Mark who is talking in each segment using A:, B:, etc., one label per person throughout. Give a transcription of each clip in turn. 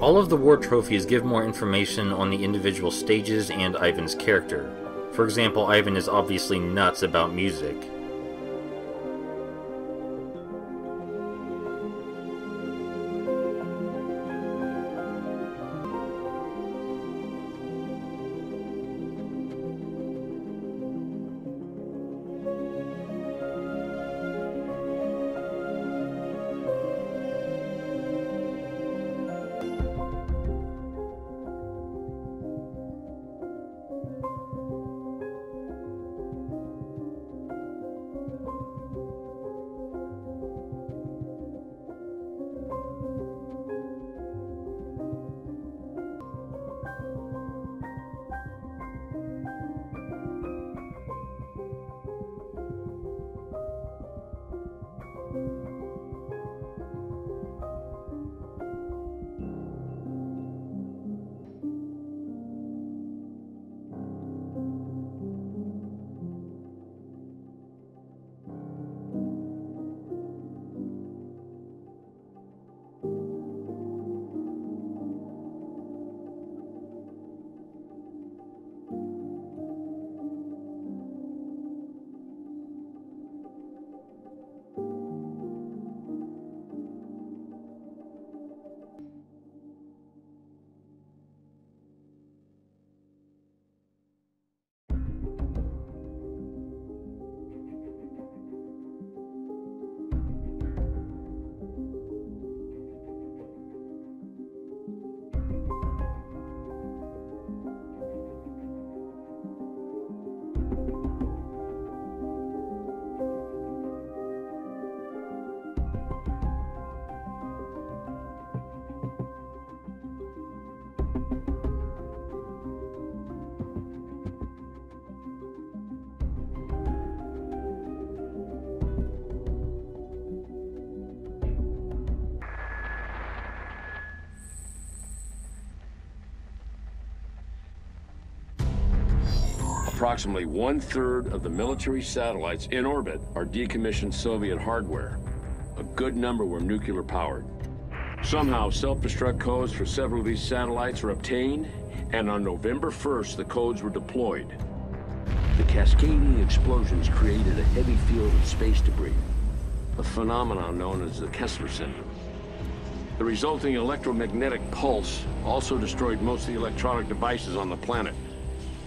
A: All of the war trophies give more information on the individual stages and Ivan's character. For example, Ivan is obviously nuts about music.
B: Approximately 1/3 of the military satellites in orbit are decommissioned Soviet hardware. A good number were nuclear powered. Somehow, self-destruct codes for several of these satellites were obtained, and on November 1st, the codes were deployed. The cascading explosions created a heavy field of space debris, a phenomenon known as the Kessler syndrome. The resulting electromagnetic pulse also destroyed most of the electronic devices on the planet.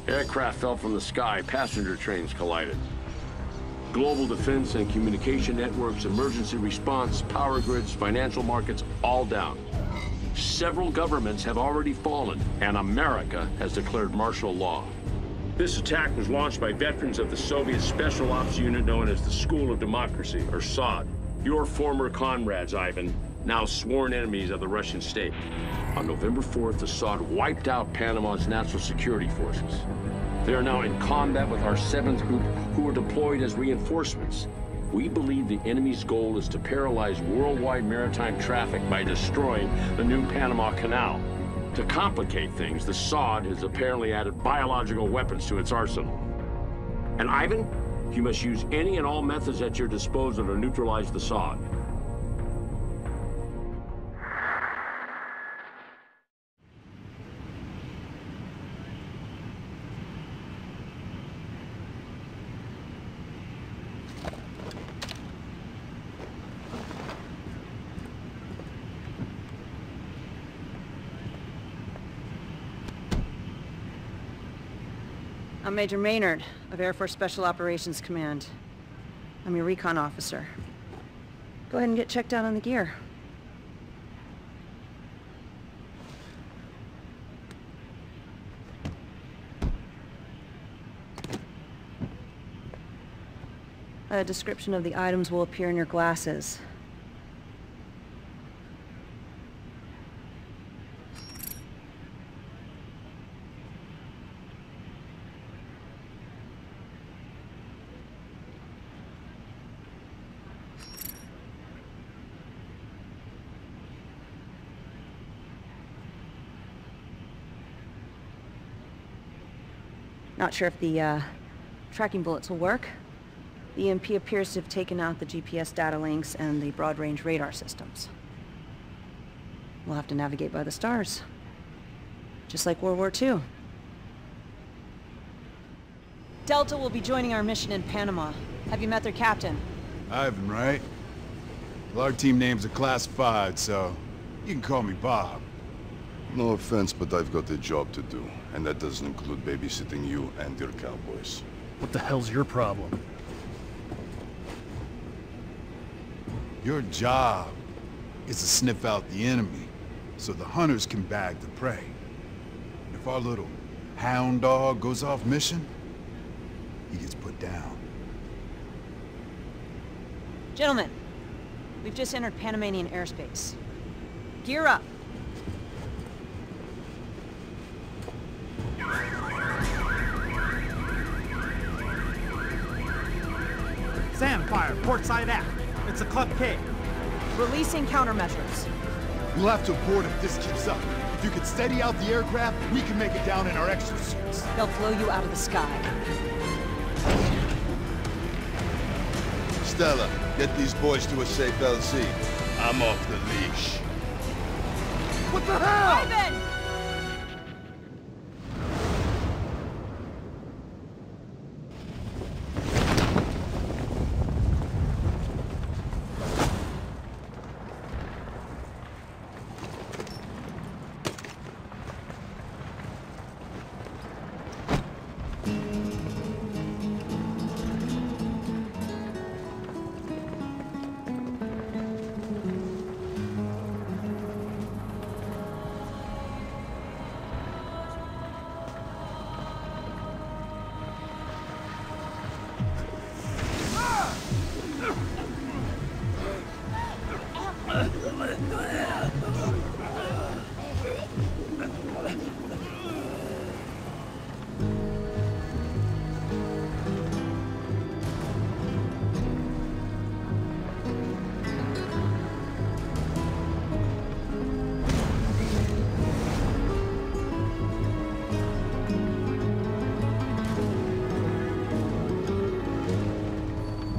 B: Aircraft fell from the sky, passenger trains collided. Global defense and communication networks, emergency response, power grids, financial markets, all down. Several governments have already fallen, and America has declared martial law. This attack was launched by veterans of the Soviet Special Ops Unit known as the School of Democracy, or SOD. Your former comrades, Ivan, now sworn enemies of the Russian state. On November 4th, the SOD wiped out Panama's national security forces. They are now in combat with our 7th Group, who were deployed as reinforcements. We believe the enemy's goal is to paralyze worldwide maritime traffic by destroying the new Panama Canal. To complicate things, the SOD has apparently added biological weapons to its arsenal. And Ivan, you must use any and all methods at your disposal to neutralize the SOD.
C: I'm Major Maynard of Air Force Special Operations Command. I'm your recon officer. Go ahead and get checked out on the gear. A description of the items will appear in your glasses. Not sure if the tracking bullets will work. The EMP appears to have taken out the GPS data links and the broad-range radar systems. We'll have to navigate by the stars. Just like World War II. Delta will be joining our mission in Panama. Have you met their captain?
D: Ivan, right? Well, our team names are classified, so you can call me Bob.
E: No offense, but I've got a job to do, and that doesn't include babysitting you and your cowboys.
F: What the hell's your problem?
D: Your job is to sniff out the enemy, so the hunters can bag the prey. And if our little hound dog goes off mission, he gets put down.
C: Gentlemen, we've just entered Panamanian airspace. Gear up.
G: Sandfire, port side aft. It's a Club K.
C: Releasing countermeasures.
D: We'll have to abort if this keeps up. If you could steady out the aircraft, we can make it down in our exosuits.
C: They'll blow you out of the sky.
E: Stella, get these boys to a safe LZ. I'm off the leash.
D: What the hell?
C: Ivan!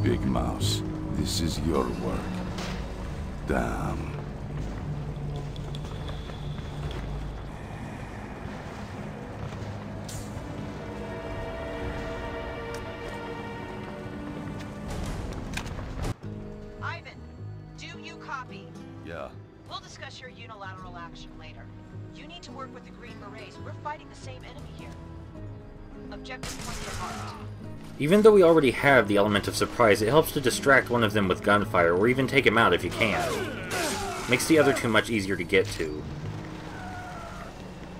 E: Big Mouse, this is your work. Damn.
C: Ivan, do you copy?
E: Yeah.
C: We'll discuss your unilateral action later. You need to work with the Green Berets. We're fighting the same enemy here. Objective point to heart.
A: Even though we already have the element of surprise, it helps to distract one of them with gunfire, or even take him out if you can. Makes the other two much easier to get to.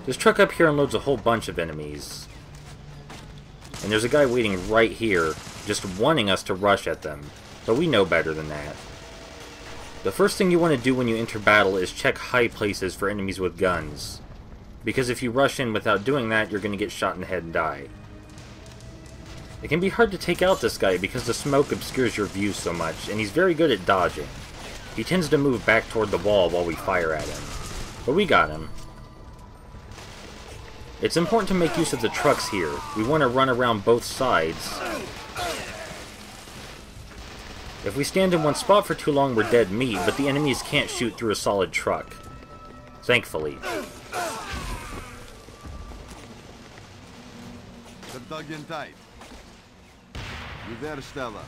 A: This truck up here unloads a whole bunch of enemies. And there's a guy waiting right here, just wanting us to rush at them. But we know better than that. The first thing you want to do when you enter battle is check high places for enemies with guns. Because if you rush in without doing that, you're going to get shot in the head and die. It can be hard to take out this guy because the smoke obscures your view so much, and he's very good at dodging. He tends to move back toward the wall while we fire at him. But we got him. It's important to make use of the trucks here. We want to run around both sides. If we stand in one spot for too long, we're dead meat, but the enemies can't shoot through a solid truck. Thankfully.
E: They're dug in tight. You there, Stella?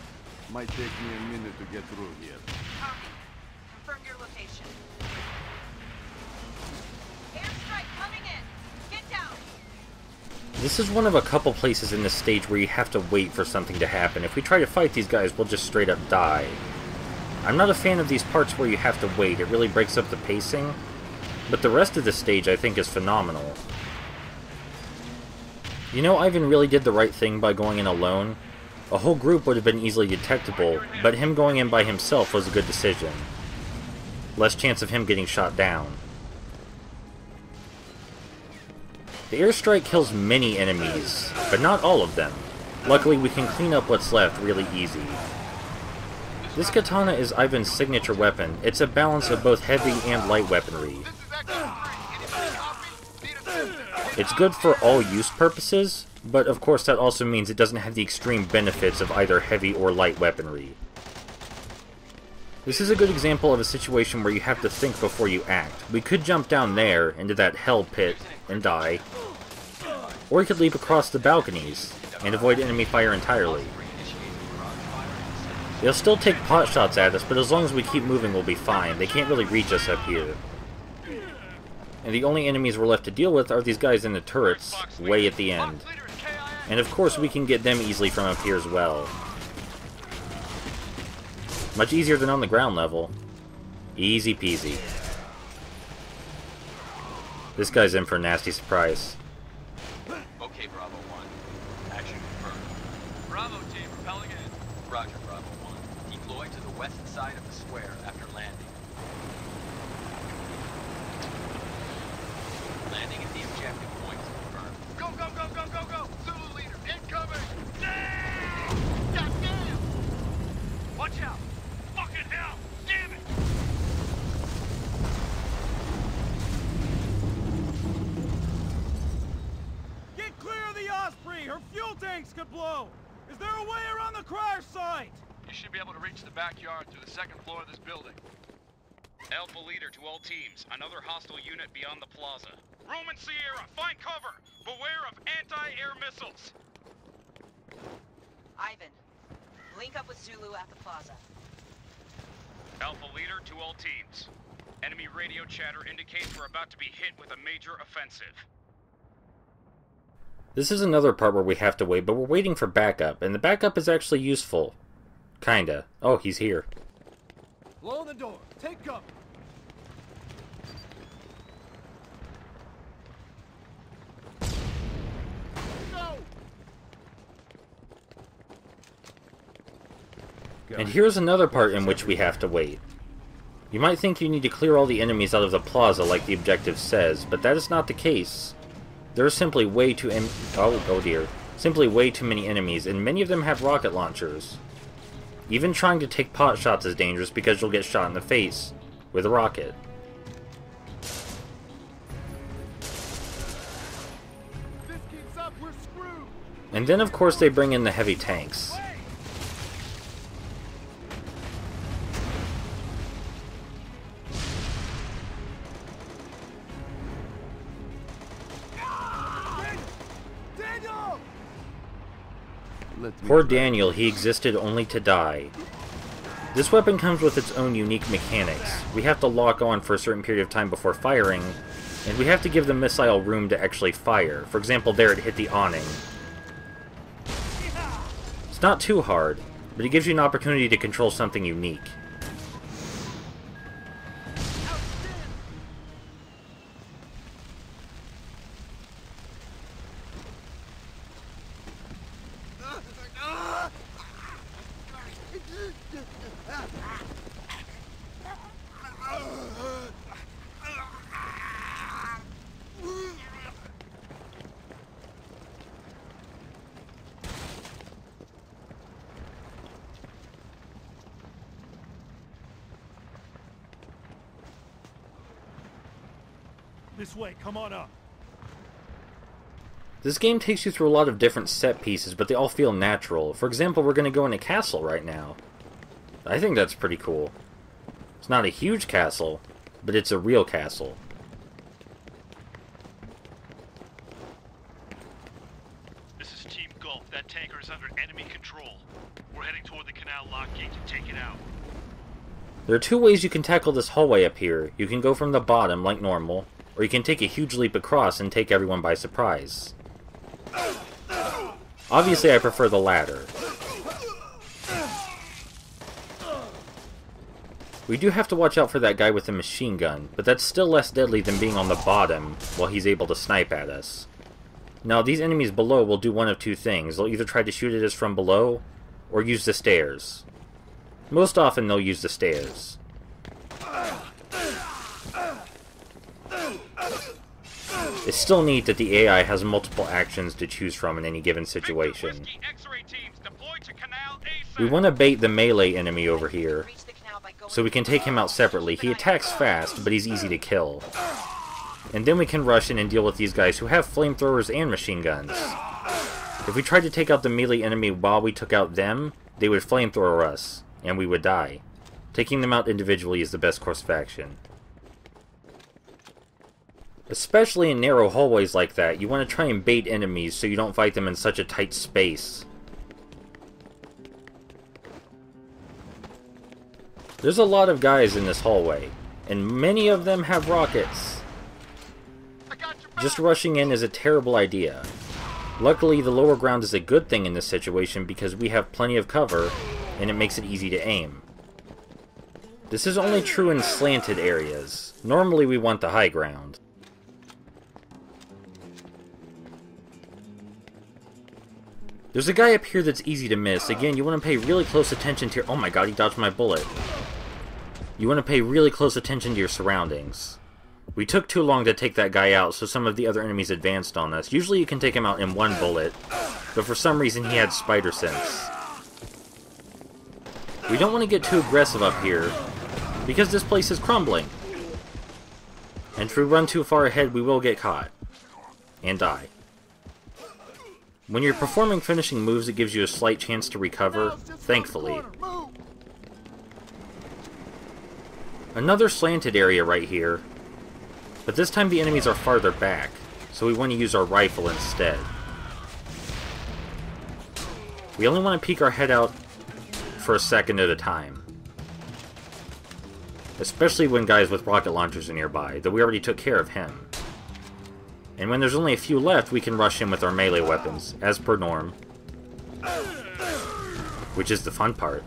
E: Might take me a minute to get through here.
C: Copy. Confirm your location. Airstrike coming in. Get down.
A: This is one of a couple places in this stage where you have to wait for something to happen. If we try to fight these guys, we'll just straight up die. I'm not a fan of these parts where you have to wait. It really breaks up the pacing. But the rest of the stage, I think, is phenomenal. You know, Ivan really did the right thing by going in alone. A whole group would have been easily detectable, but him going in by himself was a good decision. Less chance of him getting shot down. The airstrike kills many enemies, but not all of them. Luckily, we can clean up what's left really easy. This katana is Ivan's signature weapon. It's a balance of both heavy and light weaponry. It's good for all use purposes, but of course that also means it doesn't have the extreme benefits of either heavy or light weaponry. This is a good example of a situation where you have to think before you act. We could jump down there into that hell pit and die, or we could leap across the balconies and avoid enemy fire entirely. They'll still take pot shots at us, but as long as we keep moving we'll be fine. They can't really reach us up here. And the only enemies we're left to deal with are these guys in the turrets, way at the end. And of course we can get them easily from up here as well. Much easier than on the ground level. Easy peasy. This guy's in for a nasty surprise.
H: Okay, Bravo 1. Action confirmed. Bravo team, repelling in. Roger, Bravo 1. Deploy to the west side of the square after landing. Landing at the objective point is confirmed. Go, go, go, go, go, go! Zulu leader, incoming! God damn! Watch out! Fucking hell! Damn it!
G: Get clear of the Osprey! Her fuel tanks could blow! Is there a way around the crash site?
H: You should be able to reach the backyard through the second floor of this building. Alpha leader to all teams. Another hostile unit beyond the plaza. Roman Sierra, find cover! Beware of anti-air missiles!
C: Ivan, link up with Zulu at the plaza.
H: Alpha leader to all teams. Enemy radio chatter indicates we're about to be hit with a major offensive.
A: This is another part where we have to wait, but we're waiting for backup, and the backup is actually useful. Kinda. Oh, he's here.
G: Blow the door. Take cover.
A: And here's another part in which we have to wait. You might think you need to clear all the enemies out of the plaza like the objective says, but that is not the case. There are simply way too simply way too many enemies, and many of them have rocket launchers. Even trying to take pot shots is dangerous because you'll get shot in the face with a rocket.
G: This keeps up, we're screwed.
A: And then of course they bring in the heavy tanks. Poor Daniel, he existed only to die. This weapon comes with its own unique mechanics. We have to lock on for a certain period of time before firing, and we have to give the missile room to actually fire. For example, there it hit the awning. It's not too hard, but it gives you an opportunity to control something unique.
F: This way, come on up.
A: This game takes you through a lot of different set pieces, but they all feel natural. For example, we're going to go in a castle right now. I think that's pretty cool. It's not a huge castle, but it's a real castle.
F: This is Team Gulf. That tanker is under enemy control. We're heading toward the canal lock gate to take it out.
A: There are two ways you can tackle this hallway up here. You can go from the bottom, like normal, or you can take a huge leap across and take everyone by surprise. Obviously, I prefer the latter. We do have to watch out for that guy with the machine gun, but that's still less deadly than being on the bottom while he's able to snipe at us. Now, these enemies below will do one of two things. They'll either try to shoot at us from below, or use the stairs. Most often, they'll use the stairs. It's still neat that the AI has multiple actions to choose from in any given situation. We want to bait the melee enemy over here, so we can take him out separately. He attacks fast, but he's easy to kill. And then we can rush in and deal with these guys who have flamethrowers and machine guns. If we tried to take out the melee enemy while we took out them, they would flamethrower us, and we would die. Taking them out individually is the best course of action. Especially in narrow hallways like that, you want to try and bait enemies so you don't fight them in such a tight space. There's a lot of guys in this hallway, and many of them have rockets. Just rushing in is a terrible idea. Luckily, the lower ground is a good thing in this situation because we have plenty of cover, and it makes it easy to aim. This is only true in slanted areas. Normally we want the high ground. There's a guy up here that's easy to miss. Again, you want to pay really close attention to your... Oh my god, he dodged my bullet. You want to pay really close attention to your surroundings. We took too long to take that guy out, so some of the other enemies advanced on us. Usually you can take him out in one bullet, but for some reason he had spider sense. We don't want to get too aggressive up here, because this place is crumbling. And if we run too far ahead, we will get caught. And die. When you're performing finishing moves, it gives you a slight chance to recover, thankfully. Another slanted area right here, but this time the enemies are farther back, so we want to use our rifle instead. We only want to peek our head out for a second at a time. Especially when guys with rocket launchers are nearby, though we already took care of him. And when there's only a few left, we can rush in with our melee weapons, as per norm. Which is the fun part.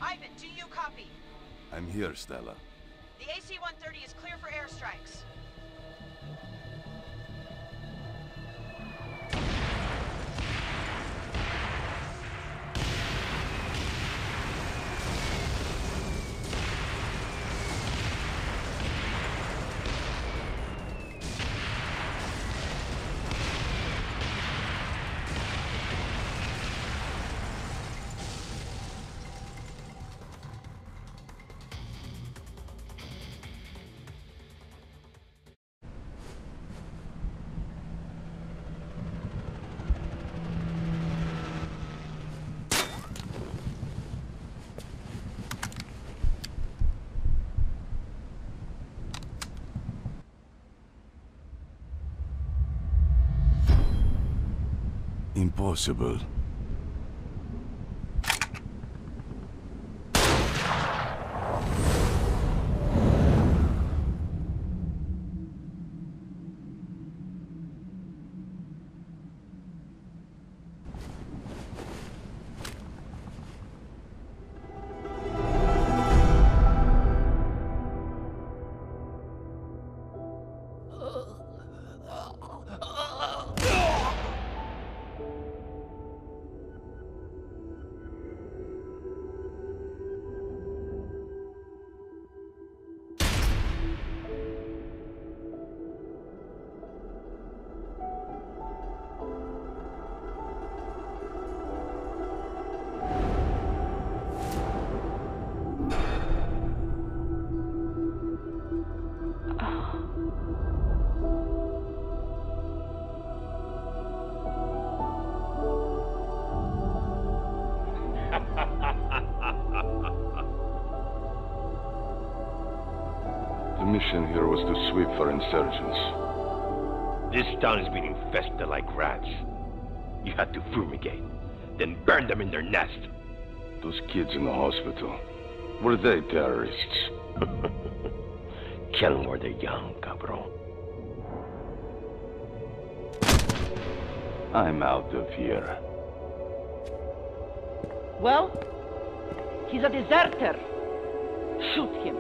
C: Ivan, do you copy?
E: I'm here, Stella.
C: The AC-130 is clear for airstrikes.
E: Impossible.
I: The mission here was to sweep for insurgents.
J: This town is being infested like rats. You had to fumigate, then burn them in their nest.
I: Those kids in the hospital, were they terrorists?
J: Kill them where they're young, cabron.
I: I'm out of here.
K: Well, he's a deserter. Shoot him.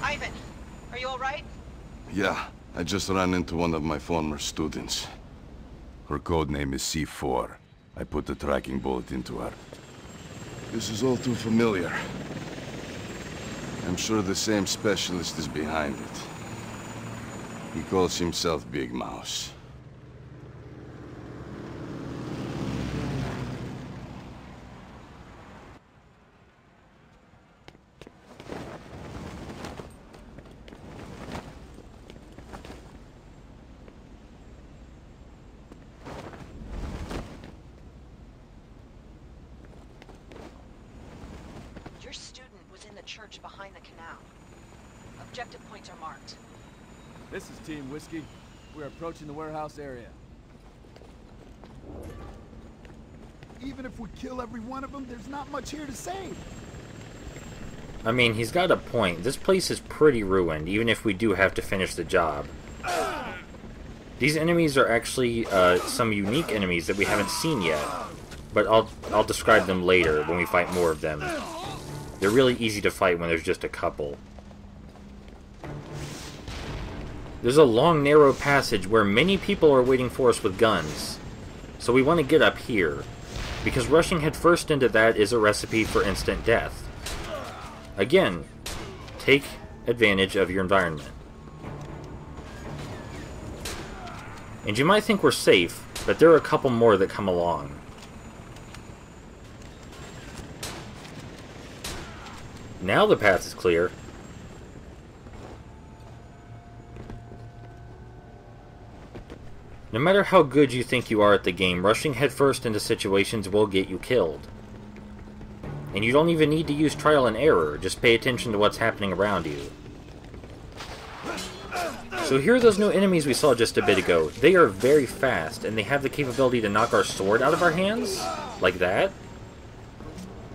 C: Ivan, are you all right?
E: Yeah, I just ran into one of my former students. Her code name is C4. I put the tracking bullet into her. This is all too familiar. I'm sure the same specialist is behind it. He calls himself Big Mouse.
C: Your student was in the church behind the canal. Objective points are marked.
G: This is Team Whiskey. We're approaching the warehouse area.
D: Even if we kill every one of them, there's not much here to save.
A: I mean, he's got a point. This place is pretty ruined, even if we do have to finish the job. These enemies are actually some unique enemies that we haven't seen yet, but I'll describe them later when we fight more of them. They're really easy to fight when there's just a couple. There's a long, narrow passage where many people are waiting for us with guns, so we want to get up here, because rushing headfirst into that is a recipe for instant death. Again, take advantage of your environment. And you might think we're safe, but there are a couple more that come along. Now the path is clear. No matter how good you think you are at the game, rushing headfirst into situations will get you killed. And you don't even need to use trial and error, just pay attention to what's happening around you. So here are those new enemies we saw just a bit ago. They are very fast, and they have the capability to knock our sword out of our hands, like that,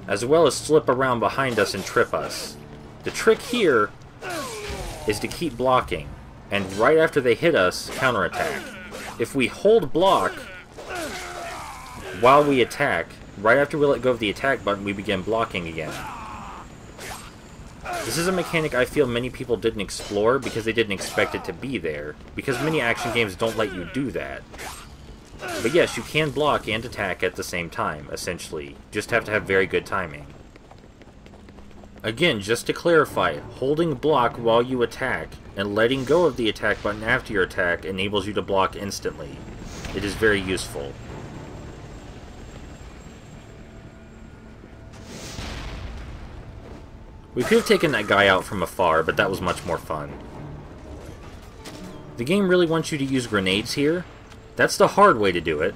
A: as well as slip around behind us and trip us. The trick here is to keep blocking, and right after they hit us, counterattack. If we hold block while we attack, right after we let go of the attack button, we begin blocking again. This is a mechanic I feel many people didn't explore because they didn't expect it to be there, because many action games don't let you do that. But yes, you can block and attack at the same time, essentially. Just have to have very good timing. Again, just to clarify, holding block while you attack and letting go of the attack button after your attack enables you to block instantly. It is very useful. We could have taken that guy out from afar, but that was much more fun. The game really wants you to use grenades here. That's the hard way to do it.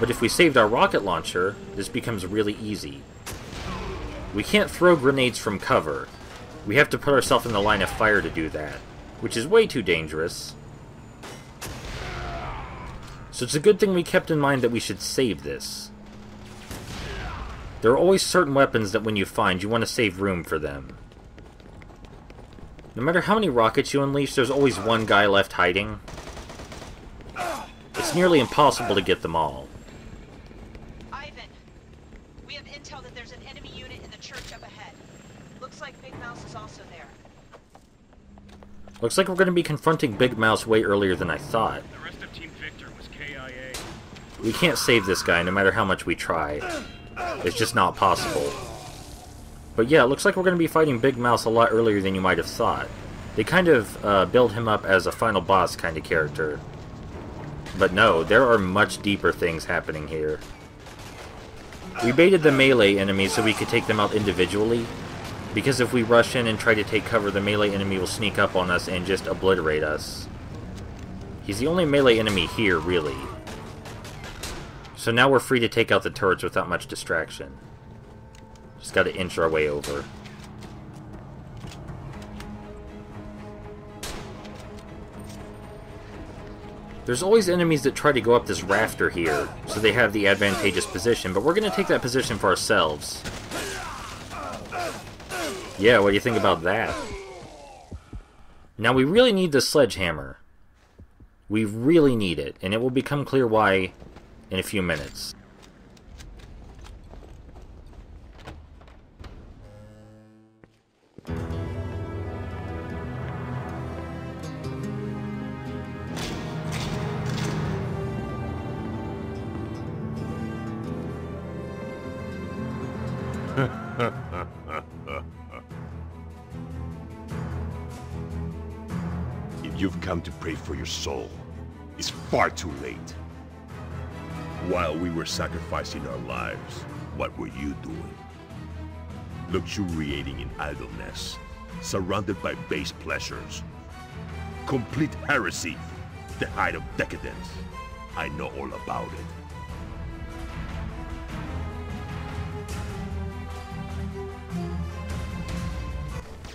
A: But if we saved our rocket launcher, this becomes really easy. We can't throw grenades from cover. We have to put ourselves in the line of fire to do that, which is way too dangerous. So it's a good thing we kept in mind that we should save this. There are always certain weapons that when you find, you want to save room for them. No matter how many rockets you unleash, there's always one guy left hiding. It's nearly impossible to get them all.
C: Ivan, we have intel that there's an enemy unit in the church up ahead. Looks like Big Mouse is also there.
A: Looks like we're going to be confronting Big Mouse way earlier than I thought.
F: The rest of Team Victor was KIA.
A: We can't save this guy no matter how much we try. It's just not possible. But yeah, it looks like we're going to be fighting Big Mouse a lot earlier than you might have thought. They kind of build him up as a final boss kind of character. But no, there are much deeper things happening here. We baited the melee enemies so we could take them out individually, because if we rush in and try to take cover, the melee enemy will sneak up on us and just obliterate us. He's the only melee enemy here, really. So now we're free to take out the turrets without much distraction. Just gotta inch our way over. There's always enemies that try to go up this rafter here, so they have the advantageous position, but we're going to take that position for ourselves. Yeah, what do you think about that? Now we really need the sledgehammer. We really need it, and it will become clear why in a few minutes.
L: If you've come to pray for your soul, it's far too late. While we were sacrificing our lives, what were you doing? Luxuriating in idleness, surrounded by base pleasures. Complete heresy, the height of decadence. I know all about it.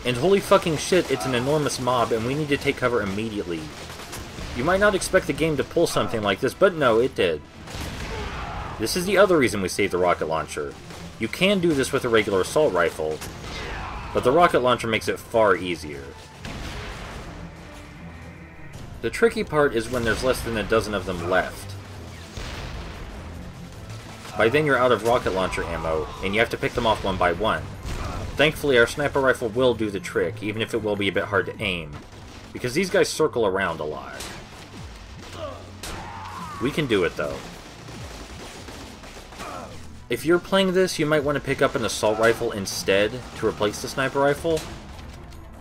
A: And holy fucking shit, it's an enormous mob, and we need to take cover immediately. You might not expect the game to pull something like this, but no, it did. This is the other reason we saved the rocket launcher. You can do this with a regular assault rifle, but the rocket launcher makes it far easier. The tricky part is when there's less than a dozen of them left. By then you're out of rocket launcher ammo, and you have to pick them off one by one. Thankfully, our sniper rifle will do the trick, even if it will be a bit hard to aim, because these guys circle around a lot. We can do it, though. If you're playing this, you might want to pick up an assault rifle instead to replace the sniper rifle,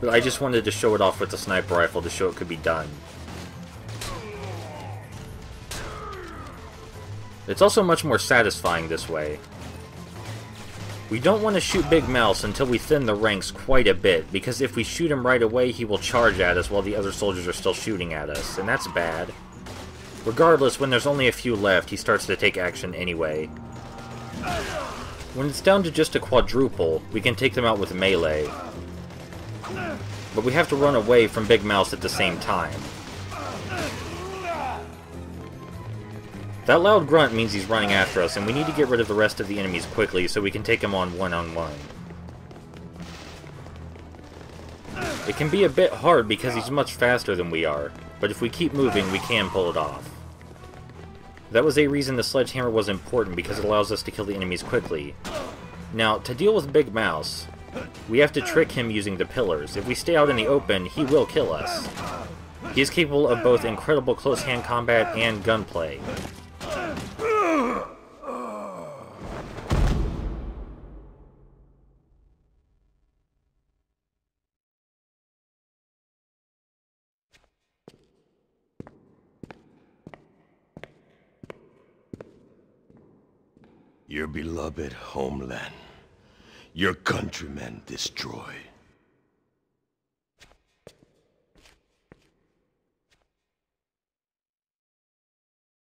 A: but I just wanted to show it off with the sniper rifle to show it could be done. It's also much more satisfying this way. We don't want to shoot Big Mouse until we thin the ranks quite a bit, because if we shoot him right away, he will charge at us while the other soldiers are still shooting at us, and that's bad. Regardless, when there's only a few left, he starts to take action anyway. When it's down to just a quadruple, we can take them out with melee. But we have to run away from Big Mouse at the same time. That loud grunt means he's running after us, and we need to get rid of the rest of the enemies quickly so we can take him on one-on-one. It can be a bit hard because he's much faster than we are, but if we keep moving, we can pull it off. That was a reason the sledgehammer was important, because it allows us to kill the enemies quickly. Now, to deal with Big Mouse, we have to trick him using the pillars. If we stay out in the open, he will kill us. He is capable of both incredible close-hand combat and gunplay.
L: Your beloved homeland, your countrymen destroyed.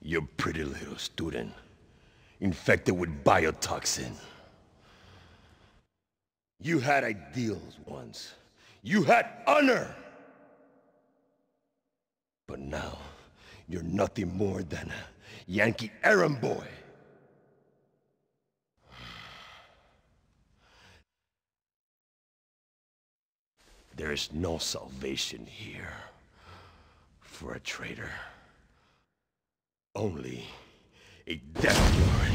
L: Your pretty little student, infected with biotoxin. You had ideals once. You had honor. But now, you're nothing more than a Yankee errand boy. There is no salvation here for a traitor. Only a death warrant.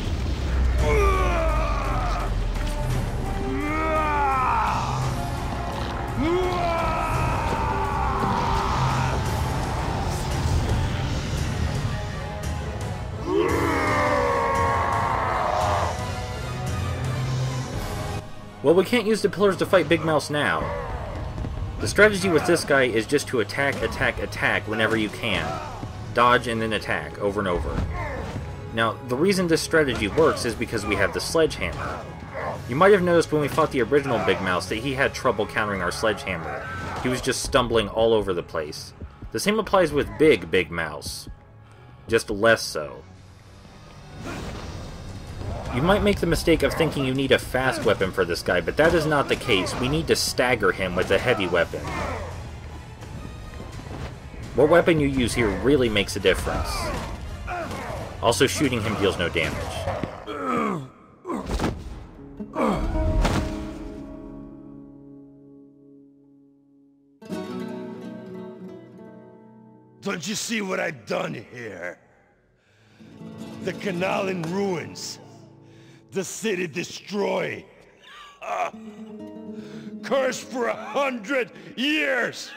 A: Well, we can't use the pillars to fight Big Mouse now. The strategy with this guy is just to attack, attack, attack whenever you can. Dodge and then attack, over and over. Now, the reason this strategy works is because we have the sledgehammer. You might have noticed when we fought the original Big Mouse that he had trouble countering our sledgehammer. He was just stumbling all over the place. The same applies with Big Mouse. Just less so. You might make the mistake of thinking you need a fast weapon for this guy, but that is not the case. We need to stagger him with a heavy weapon. What weapon you use here really makes a difference. Also, shooting him deals no damage.
L: Don't you see what I've done here? The canal in ruins. The city destroyed. Cursed for 100 years!